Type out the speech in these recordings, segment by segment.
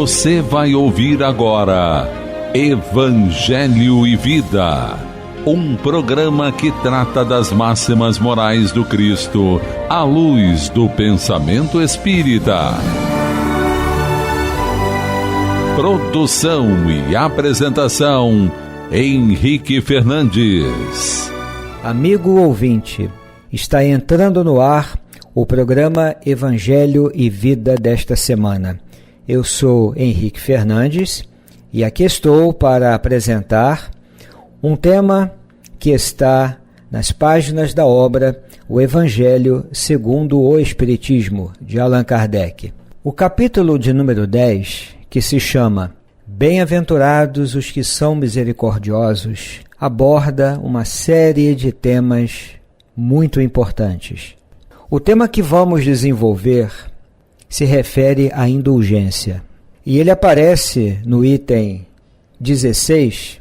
Você vai ouvir agora Evangelho e Vida, um programa que trata das máximas morais do Cristo à luz do pensamento espírita. Produção e apresentação, Henrique Fernandes. Amigo ouvinte, está entrando no ar o programa Evangelho e Vida desta semana. Eu sou Henrique Fernandes e aqui estou para apresentar um tema que está nas páginas da obra O Evangelho segundo o Espiritismo, de Allan Kardec. O capítulo de número 10, que se chama Bem-aventurados os que são misericordiosos, aborda uma série de temas muito importantes. O tema que vamos desenvolver se refere à indulgência. E ele aparece no item 16,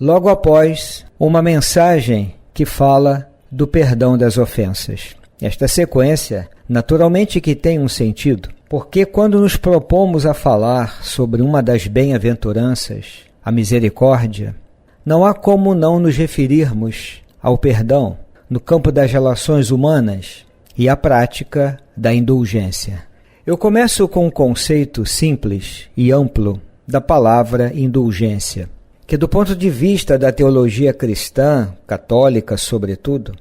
logo após uma mensagem que fala do perdão das ofensas. Esta sequência, naturalmente que tem um sentido, porque quando nos propomos a falar sobre uma das bem-aventuranças, a misericórdia, não há como não nos referirmos ao perdão no campo das relações humanas e à prática da indulgência. Eu começo com um conceito simples e amplo da palavra indulgência, que do ponto de vista da teologia cristã, católica sobretudo,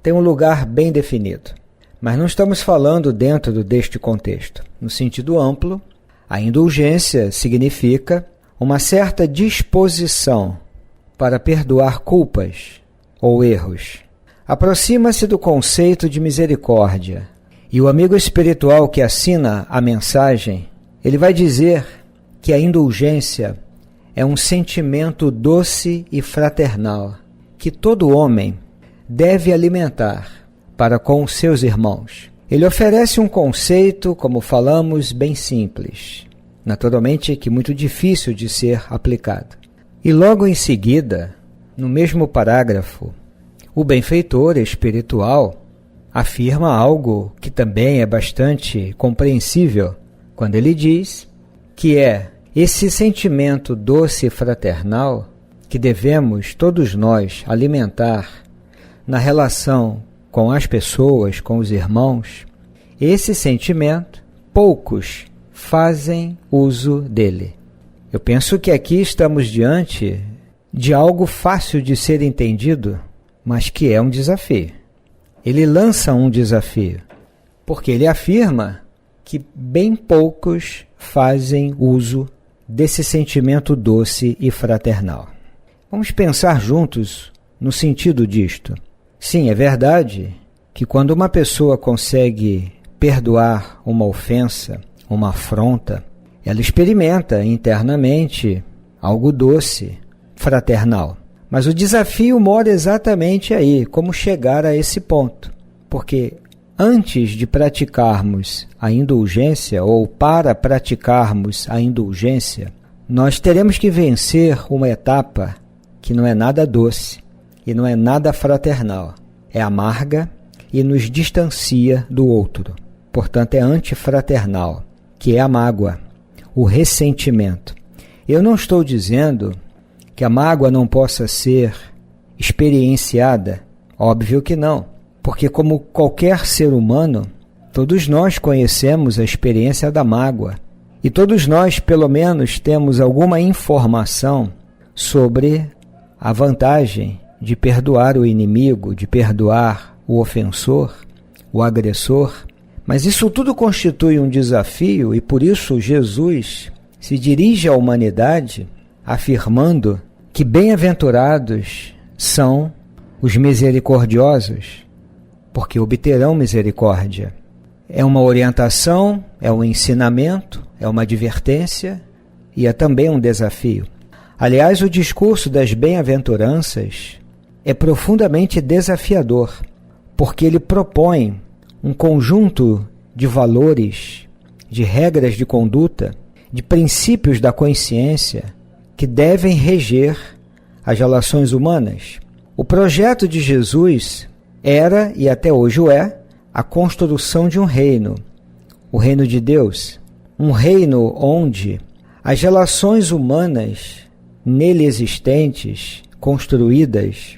tem um lugar bem definido. Mas não estamos falando dentro deste contexto. No sentido amplo, a indulgência significa uma certa disposição para perdoar culpas ou erros. Aproxima-se do conceito de misericórdia. E o amigo espiritual que assina a mensagem, ele vai dizer que a indulgência é um sentimento doce e fraternal que todo homem deve alimentar para com os seus irmãos. Ele oferece um conceito, como falamos, bem simples, naturalmente que muito difícil de ser aplicado. E logo em seguida, no mesmo parágrafo, o benfeitor espiritual afirma algo que também é bastante compreensível, quando ele diz que é esse sentimento doce e fraternal que devemos todos nós alimentar na relação com as pessoas, com os irmãos. Esse sentimento, poucos fazem uso dele. Eu penso que aqui estamos diante de algo fácil de ser entendido, mas que é um desafio. Ele lança um desafio, porque ele afirma que bem poucos fazem uso desse sentimento doce e fraternal. Vamos pensar juntos no sentido disto. Sim, é verdade que quando uma pessoa consegue perdoar uma ofensa, uma afronta, ela experimenta internamente algo doce, fraternal. Mas o desafio mora exatamente aí, como chegar a esse ponto. Porque antes de praticarmos a indulgência, ou para praticarmos a indulgência, nós teremos que vencer uma etapa que não é nada doce e não é nada fraternal. É amarga e nos distancia do outro. Portanto, é antifraternal, que é a mágoa, o ressentimento. Eu não estou dizendo que a mágoa não possa ser experienciada? Óbvio que não, porque como qualquer ser humano, todos nós conhecemos a experiência da mágoa e todos nós, pelo menos, temos alguma informação sobre a vantagem de perdoar o inimigo, de perdoar o ofensor, o agressor. Mas isso tudo constitui um desafio e por isso Jesus se dirige à humanidade afirmando que bem-aventurados são os misericordiosos, porque obterão misericórdia. É uma orientação, é um ensinamento, é uma advertência e é também um desafio. Aliás, o discurso das bem-aventuranças é profundamente desafiador, porque ele propõe um conjunto de valores, de regras de conduta, de princípios da consciência que devem reger as relações humanas. O projeto de Jesus era, e até hoje o é, a construção de um reino, o reino de Deus, um reino onde as relações humanas nele existentes, construídas,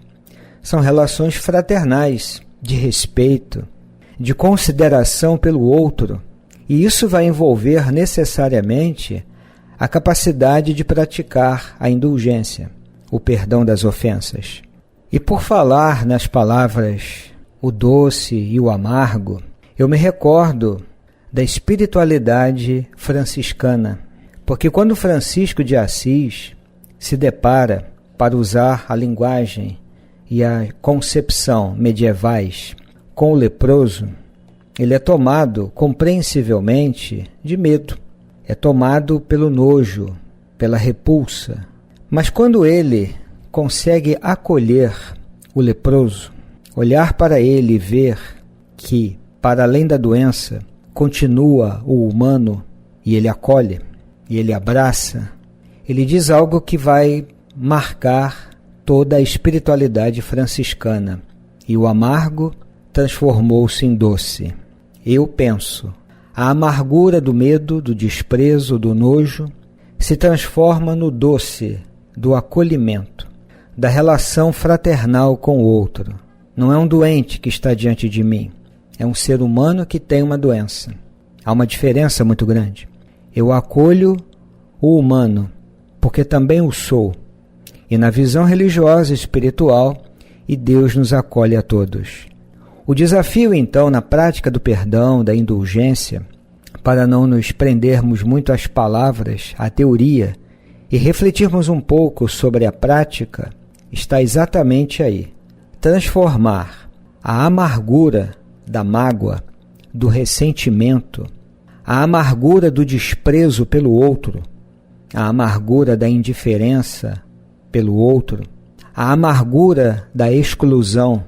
são relações fraternais, de respeito, de consideração pelo outro, e isso vai envolver necessariamente a capacidade de praticar a indulgência, o perdão das ofensas. E por falar nas palavras o doce e o amargo, eu me recordo da espiritualidade franciscana, porque quando Francisco de Assis se depara, para usar a linguagem e a concepção medievais, com o leproso, ele é tomado compreensivelmente de medo, é tomado pelo nojo, pela repulsa. Mas quando ele consegue acolher o leproso, olhar para ele e ver que, para além da doença, continua o humano, e ele acolhe, e ele abraça, ele diz algo que vai marcar toda a espiritualidade franciscana. E o amargo transformou-se em doce. Eu penso, a amargura do medo, do desprezo, do nojo, se transforma no doce do acolhimento, da relação fraternal com o outro. Não é um doente que está diante de mim, é um ser humano que tem uma doença. Há uma diferença muito grande. Eu acolho o humano, porque também o sou. E na visão religiosa e espiritual, e Deus nos acolhe a todos. O desafio, então, na prática do perdão, da indulgência, para não nos prendermos muito às palavras, à teoria, e refletirmos um pouco sobre a prática, está exatamente aí. Transformar a amargura da mágoa, do ressentimento, a amargura do desprezo pelo outro, a amargura da indiferença pelo outro, a amargura da exclusão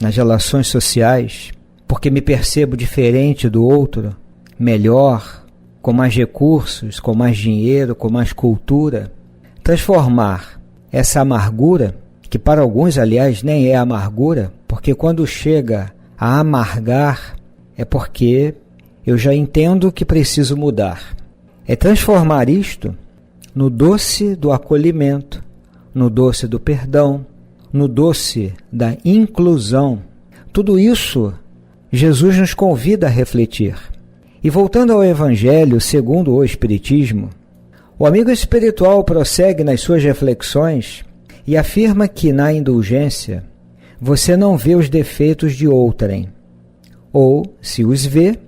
nas relações sociais, porque me percebo diferente do outro, melhor, com mais recursos, com mais dinheiro, com mais cultura. Transformar essa amargura, que para alguns, aliás, nem é amargura, porque quando chega a amargar, é porque eu já entendo que preciso mudar. É transformar isto no doce do acolhimento, no doce do perdão, no doce da inclusão. Tudo isso Jesus nos convida a refletir. E voltando ao Evangelho segundo o Espiritismo, o amigo espiritual prossegue nas suas reflexões e afirma que na indulgência você não vê os defeitos de outrem, ou, se os vê,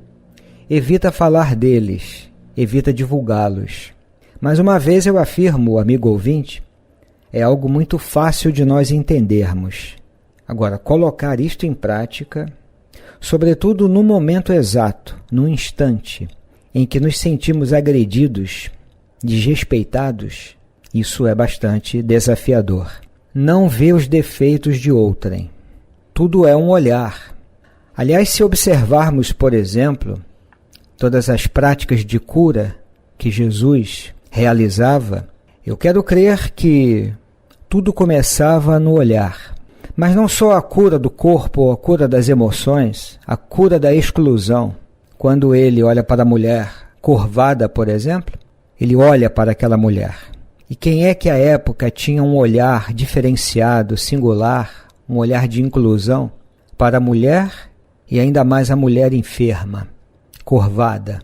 evita falar deles, evita divulgá-los. Mais uma vez eu afirmo, amigo ouvinte, é algo muito fácil de nós entendermos. Agora, colocar isto em prática, sobretudo no momento exato, no instante em que nos sentimos agredidos, desrespeitados, isso é bastante desafiador. Não vê os defeitos de outrem. Tudo é um olhar. Aliás, se observarmos, por exemplo, todas as práticas de cura que Jesus realizava, eu quero crer que tudo começava no olhar. Mas não só a cura do corpo ou a cura das emoções, a cura da exclusão. Quando ele olha para a mulher curvada, por exemplo, ele olha para aquela mulher. E quem é que à época tinha um olhar diferenciado, singular, um olhar de inclusão para a mulher e ainda mais a mulher enferma, curvada?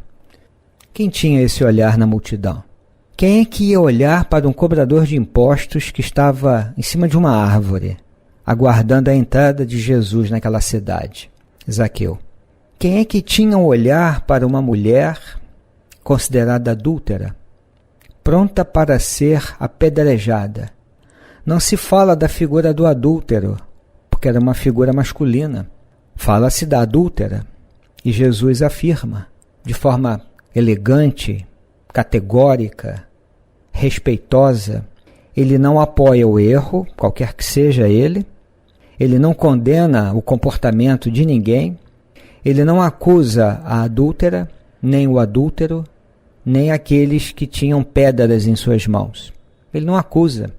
Quem tinha esse olhar na multidão? Quem é que ia olhar para um cobrador de impostos que estava em cima de uma árvore, aguardando a entrada de Jesus naquela cidade? Zaqueu. Quem é que tinha um olhar para uma mulher considerada adúltera, pronta para ser apedrejada? Não se fala da figura do adúltero, porque era uma figura masculina. Fala-se da adúltera. E Jesus afirma, de forma elegante, categórica, respeitosa, ele não apoia o erro, qualquer que seja ele não condena o comportamento de ninguém, ele não acusa a adúltera, nem o adúltero, nem aqueles que tinham pedras em suas mãos. Ele não acusa,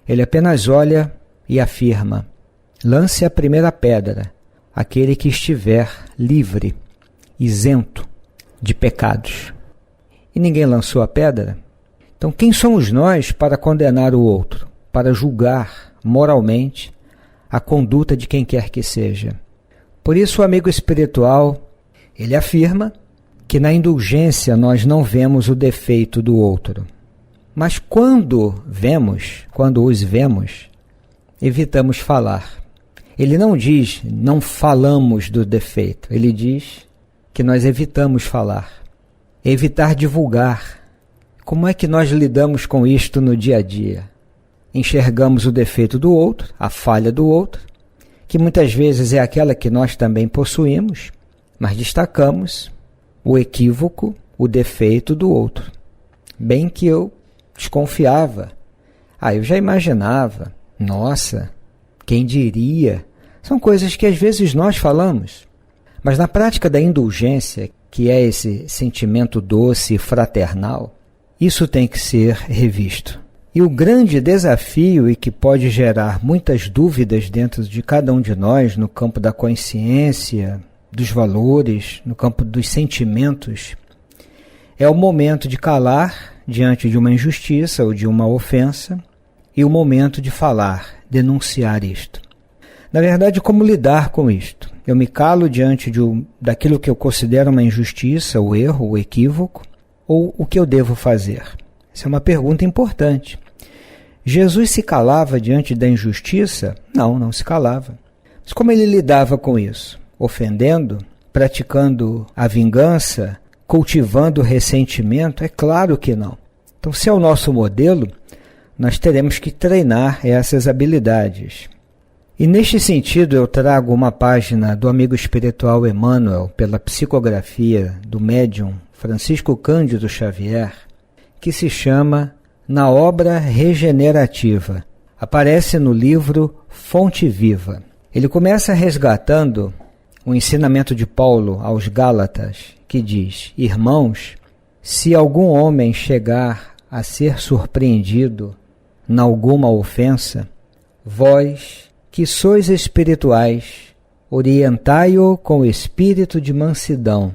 ele apenas olha e afirma: lance a primeira pedra, aquele que estiver livre, isento de pecados. e ninguém lançou a pedra. Então, quem somos nós para condenar o outro, para julgar moralmente a conduta de quem quer que seja? Por isso, o amigo espiritual, ele afirma que na indulgência nós não vemos o defeito do outro. Mas quando os vemos, evitamos falar. Ele não diz, não falamos do defeito. Ele diz que nós evitamos falar. Evitar divulgar. Como é que nós lidamos com isto no dia a dia? Enxergamos o defeito do outro, a falha do outro, que muitas vezes é aquela que nós também possuímos, mas destacamos o equívoco, o defeito do outro. Bem que eu desconfiava. Eu já imaginava. Nossa, quem diria? São coisas que às vezes nós falamos. Mas na prática da indulgência, que é esse sentimento doce e fraternal, isso tem que ser revisto. E o grande desafio, e que pode gerar muitas dúvidas dentro de cada um de nós, no campo da consciência, dos valores, no campo dos sentimentos, é o momento de calar diante de uma injustiça ou de uma ofensa, e o momento de falar, denunciar isto. Na verdade, como lidar com isto? Eu me calo diante daquilo que eu considero uma injustiça, o erro, o equívoco, ou o que eu devo fazer? Essa é uma pergunta importante. Jesus se calava diante da injustiça? Não se calava. Mas como ele lidava com isso? Ofendendo? Praticando a vingança? Cultivando o ressentimento? É claro que não. Então, se é o nosso modelo, nós teremos que treinar essas habilidades. E neste sentido eu trago uma página do amigo espiritual Emmanuel, pela psicografia do médium Francisco Cândido Xavier, que se chama Na Obra Regenerativa. Aparece no livro Fonte Viva. Ele começa resgatando o ensinamento de Paulo aos Gálatas, que diz: Irmãos, se algum homem chegar a ser surpreendido em alguma ofensa, vós, que sois espirituais, orientai-o com espírito de mansidão,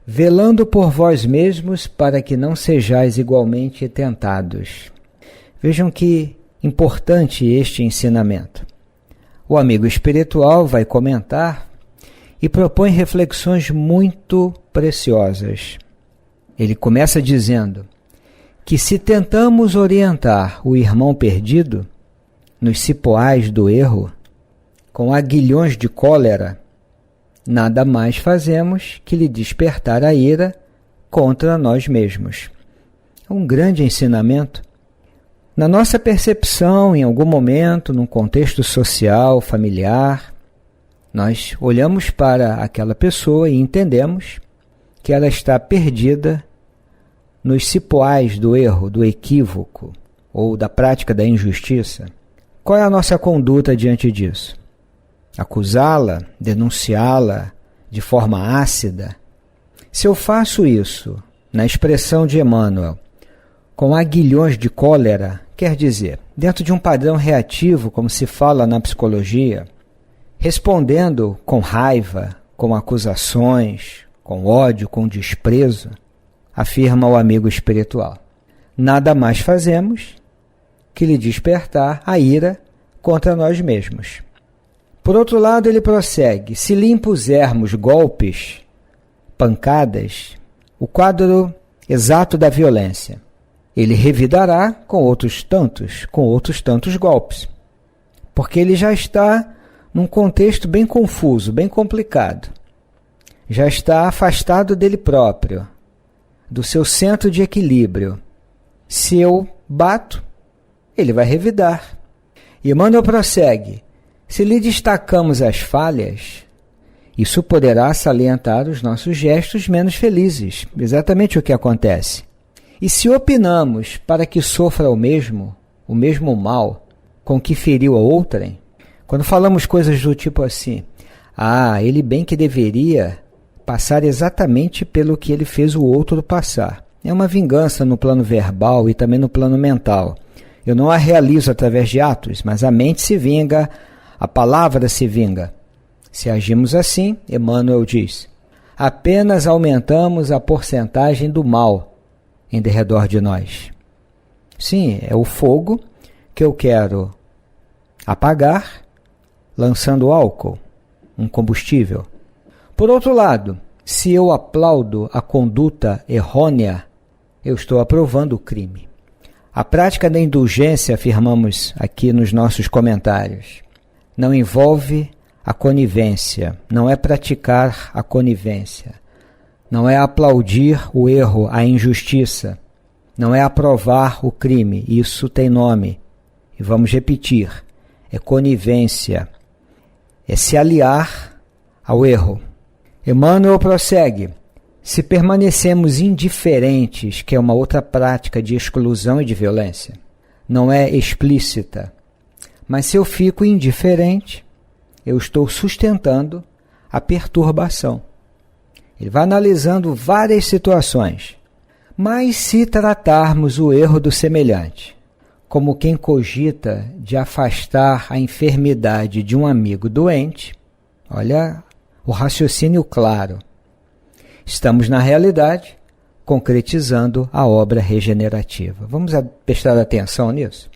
velando por vós mesmos para que não sejais igualmente tentados. Vejam que importante este ensinamento. O amigo espiritual vai comentar e propõe reflexões muito preciosas. Ele começa dizendo que se tentamos orientar o irmão perdido nos cipoais do erro, com aguilhões de cólera, nada mais fazemos que lhe despertar a ira contra nós mesmos. É um grande ensinamento. Na nossa percepção, em algum momento, num contexto social, familiar, nós olhamos para aquela pessoa e entendemos que ela está perdida nos cipoais do erro, do equívoco ou da prática da injustiça. Qual é a nossa conduta diante disso? Acusá-la, denunciá-la de forma ácida? Se eu faço isso, na expressão de Emmanuel, com aguilhões de cólera, quer dizer, dentro de um padrão reativo, como se fala na psicologia, respondendo com raiva, com acusações, com ódio, com desprezo, afirma o amigo espiritual, nada mais fazemos que lhe despertar a ira contra nós mesmos. Por outro lado, ele prossegue: se lhe impusermos golpes, pancadas, o quadro exato da violência, ele revidará com outros tantos golpes, porque ele já está num contexto bem confuso, bem complicado, já está afastado dele próprio, do seu centro de equilíbrio. Se eu bato, ele vai revidar. E Emmanuel prossegue: se lhe destacamos as falhas, isso poderá salientar os nossos gestos menos felizes. Exatamente o que acontece. E se opinamos para que sofra o mesmo mal com que feriu a outrem, quando falamos coisas do tipo assim: ele bem que deveria passar exatamente pelo que ele fez o outro passar. É uma vingança no plano verbal e também no plano mental. Eu não a realizo através de atos, mas a mente se vinga, a palavra se vinga. Se agimos assim, Emmanuel diz, apenas aumentamos a porcentagem do mal em derredor de nós. Sim, é o fogo que eu quero apagar lançando álcool, um combustível. Por outro lado, se eu aplaudo a conduta errônea, eu estou aprovando o crime. A prática da indulgência, afirmamos aqui nos nossos comentários, não envolve a conivência, não é praticar a conivência, não é aplaudir o erro, a injustiça, não é aprovar o crime, isso tem nome. E vamos repetir, é conivência, é se aliar ao erro. Emmanuel prossegue, se permanecemos indiferentes, que é uma outra prática de exclusão e de violência, não é explícita, mas se eu fico indiferente, eu estou sustentando a perturbação. Ele vai analisando várias situações, mas se tratarmos o erro do semelhante, como quem cogita de afastar a enfermidade de um amigo doente, olha o raciocínio claro. Estamos, na realidade, concretizando a obra regenerativa. Vamos prestar atenção nisso?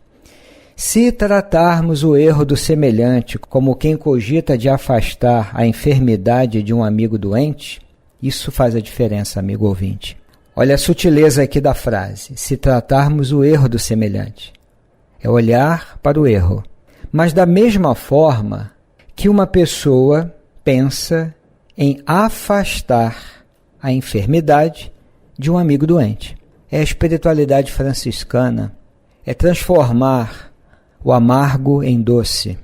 Se tratarmos o erro do semelhante como quem cogita de afastar a enfermidade de um amigo doente, isso faz a diferença, amigo ouvinte. Olha a sutileza aqui da frase. Se tratarmos o erro do semelhante, é olhar para o erro. Mas da mesma forma que uma pessoa pensa em afastar a enfermidade de um amigo doente. É a espiritualidade franciscana, é transformar o amargo em doce.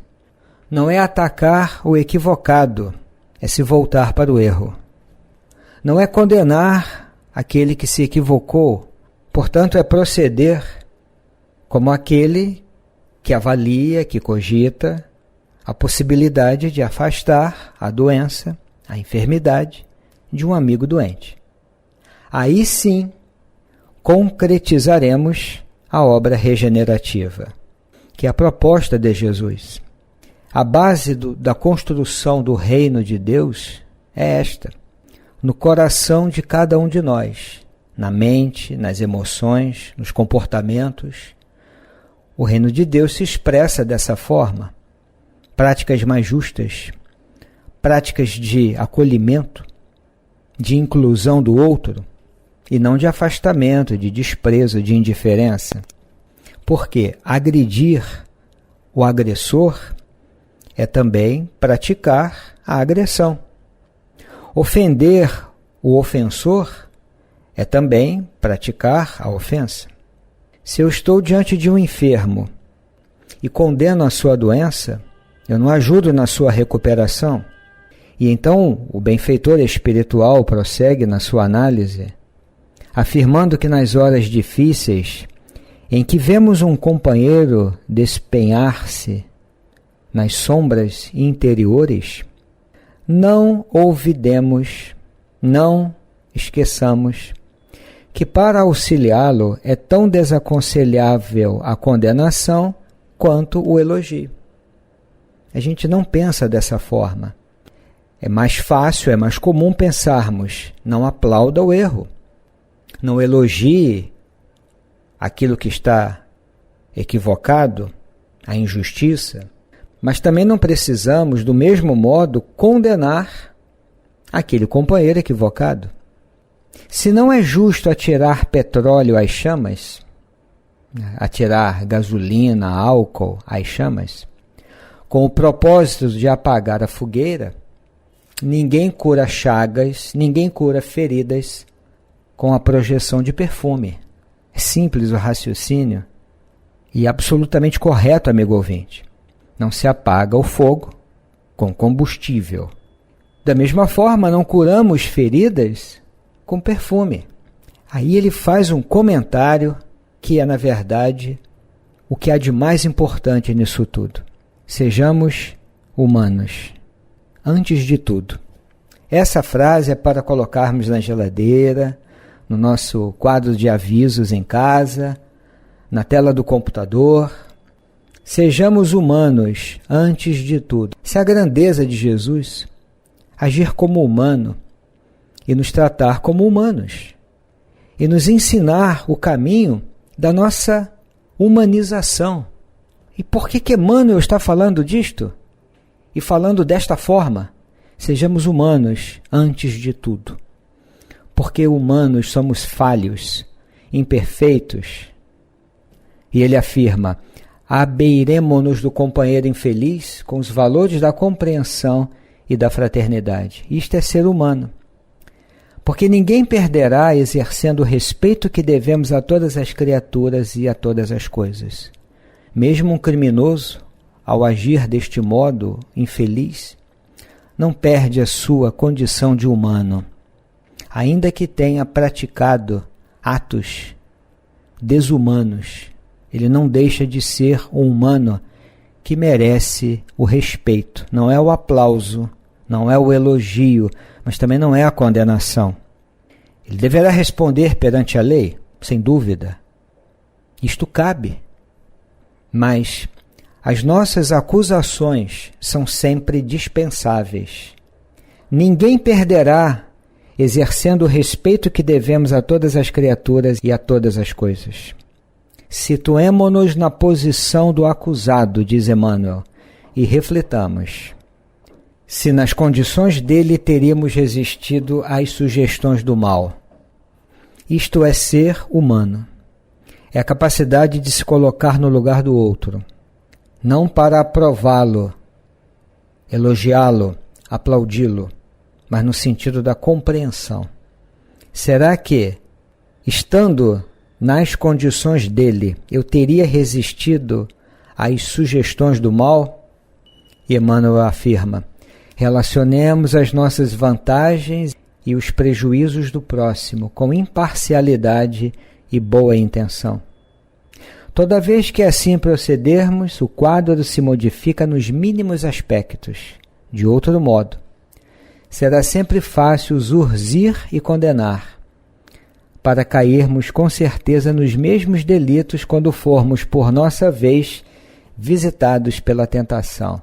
Não é atacar o equivocado, é se voltar para o erro. Não é condenar aquele que se equivocou, portanto é proceder como aquele que avalia, que cogita a possibilidade de afastar a doença, a enfermidade de um amigo doente. Aí sim, concretizaremos a obra regenerativa, que é a proposta de Jesus. A base da construção do reino de Deus é esta, no coração de cada um de nós, na mente, nas emoções, nos comportamentos. O reino de Deus se expressa dessa forma. Práticas mais justas, práticas de acolhimento, de inclusão do outro, e não de afastamento, de desprezo, de indiferença. Porque agredir o agressor é também praticar a agressão. Ofender o ofensor é também praticar a ofensa. Se eu estou diante de um enfermo e condeno a sua doença, eu não ajudo na sua recuperação. E então o benfeitor espiritual prossegue na sua análise, afirmando que nas horas difíceis, em que vemos um companheiro despenhar-se nas sombras interiores, não olvidemos, não esqueçamos que para auxiliá-lo é tão desaconselhável a condenação quanto o elogio. A gente não pensa dessa forma. É mais fácil, é mais comum pensarmos, não aplauda o erro, não elogie aquilo que está equivocado, a injustiça, mas também não precisamos, do mesmo modo, condenar aquele companheiro equivocado. Se não é justo atirar petróleo às chamas, atirar gasolina, álcool às chamas, com o propósito de apagar a fogueira, ninguém cura chagas, ninguém cura feridas com a projeção de perfume. É simples o raciocínio e absolutamente correto, amigo ouvinte. Não se apaga o fogo com combustível. Da mesma forma, não curamos feridas com perfume. Aí ele faz um comentário que é, na verdade, o que há de mais importante nisso tudo. Sejamos humanos, antes de tudo. Essa frase é para colocarmos na geladeira, no nosso quadro de avisos em casa, na tela do computador. Sejamos humanos antes de tudo. Se a grandeza de Jesus, agir como humano e nos tratar como humanos. e nos ensinar o caminho da nossa humanização. E por que Emmanuel está falando disto? E falando desta forma? Sejamos humanos antes de tudo. Porque humanos somos falhos, imperfeitos. E ele afirma: abeiremo-nos do companheiro infeliz com os valores da compreensão e da fraternidade. Isto é ser humano. Porque ninguém perderá exercendo o respeito que devemos a todas as criaturas e a todas as coisas. Mesmo um criminoso, ao agir deste modo infeliz, não perde a sua condição de humano, ainda que tenha praticado atos desumanos. Ele não deixa de ser um humano que merece o respeito. Não é o aplauso, não é o elogio, mas também não é a condenação. Ele deverá responder perante a lei, sem dúvida. Isto cabe. Mas as nossas acusações são sempre dispensáveis. Ninguém perderá exercendo o respeito que devemos a todas as criaturas e a todas as coisas. Situemo-nos na posição do acusado, diz Emmanuel, e refletamos. Se nas condições dele teríamos resistido às sugestões do mal. Isto é ser humano. É a capacidade de se colocar no lugar do outro. Não para aprová-lo, elogiá-lo, aplaudi-lo, mas no sentido da compreensão. Será que, estando nas condições dele, eu teria resistido às sugestões do mal? E Emmanuel afirma: relacionemos as nossas vantagens e os prejuízos do próximo com imparcialidade e boa intenção. Toda vez que assim procedermos, o quadro se modifica nos mínimos aspectos. De outro modo, será sempre fácil zurzir e condenar, para cairmos com certeza nos mesmos delitos quando formos, por nossa vez, visitados pela tentação.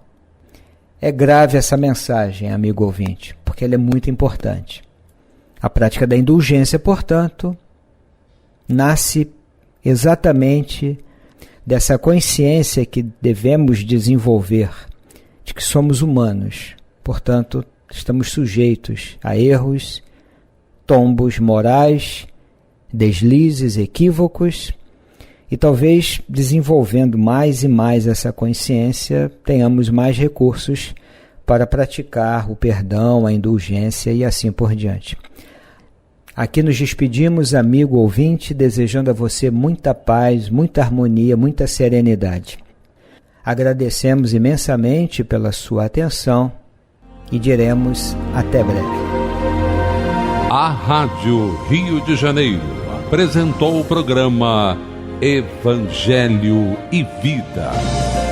É grave essa mensagem, amigo ouvinte, porque ela é muito importante. A prática da indulgência, portanto, nasce exatamente dessa consciência que devemos desenvolver, de que somos humanos, portanto, estamos sujeitos a erros, tombos morais, deslizes, equívocos, e talvez desenvolvendo mais e mais essa consciência, tenhamos mais recursos para praticar o perdão, a indulgência e assim por diante. Aqui nos despedimos, amigo ouvinte, desejando a você muita paz, muita harmonia, muita serenidade. Agradecemos imensamente pela sua atenção e diremos até breve. A Rádio Rio de Janeiro apresentou o programa Evangelho e Vida.